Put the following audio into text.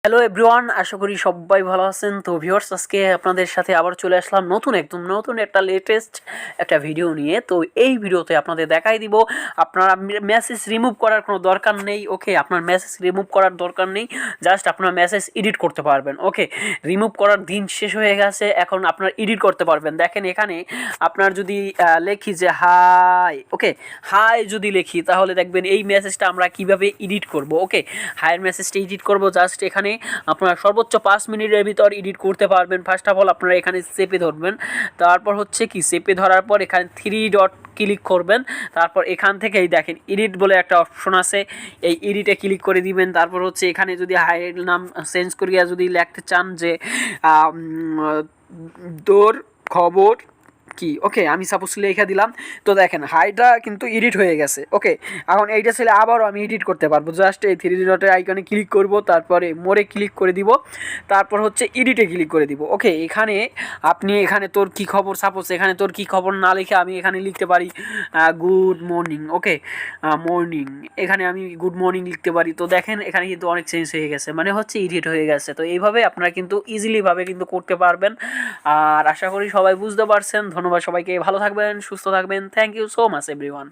Hello everyone, আশা করি সবাই ভালো আছেন। তো ভিউয়ার্স, আজকে আপনাদের সাথে আবার চলে আসলাম নতুন একটা লেটেস্ট একটা ভিডিও নিয়ে। তো এই ভিডিওতে আপনাদের দেখাই দিব আপনারা মেসেজ রিমুভ করার কোনো দরকার নেই। ওকে, আপনার মেসেজ রিমুভ করার দরকার নেই, জাস্ট আপনার মেসেজ এডিট করতে পারবেন। ওকে, রিমুভ করার দিন শেষ হয়ে গেছে, এখন আপনার এডিট করতে পারবেন। দেখেন এখানে আপনার যদি লেখি যে হাই, ওকে হাই যদি লিখি তাহলে দেখবেন এই মেসেজটা আমরা কিভাবে এডিট করব। ওকে, হাইয়ের মেসেজটা এডিট করব জাস্ট এখানে আপনারা সর্বোচ্চ 5 মিনিটের ভিতর এডিট করতে পারবেন। ফার্স্ট অফ অল আপনারা এখানে চেপে ধরবেন, তারপর হচ্ছে কি চেপে ধরার পর এখানে 3 ডট ক্লিক করবেন, তারপর এখান থেকেই দেখেন এডিট বলে একটা অপশন আছে, এই এডিটে ক্লিক করে দিবেন। তারপর হচ্ছে এখানে যদি হাইয়ের নাম চেঞ্জ করিয়া যদি লিখতে চান যে তোর খবর কি, ওকে আমি সাপোজ লেখা দিলাম। তো দেখেন হাইটা কিন্তু এডিট হয়ে গেছে। ওকে, এখন এইটা ছেলে আবারও আমি এডিট করতে পারবো। জাস্ট এই 3 ডটের আইকনে ক্লিক করব, তারপরে মোরে ক্লিক করে দিব, তারপর হচ্ছে এডিটে ক্লিক করে দিব। ওকে, এখানে আপনি এখানে তোর কি খবর, সাপোজ এখানে তোর কি খবর না লিখে আমি এখানে লিখতে পারি গুড মর্নিং। ওকে, মর্নিং, এখানে আমি গুড মর্নিং লিখতে পারি। তো দেখেন এখানে কিন্তু অনেক চেঞ্জ হয়ে গেছে, মানে হচ্ছে এডিট হয়ে গেছে। তো এইভাবে আপনারা কিন্তু ইজিলিভাবে কিন্তু করতে পারবেন। আর আশা করি সবাই বুঝতে পারছেন। ধন্যবাদ সবাইকে, ভালো থাকবেন, সুস্থ থাকবেন। Thank you so much everyone.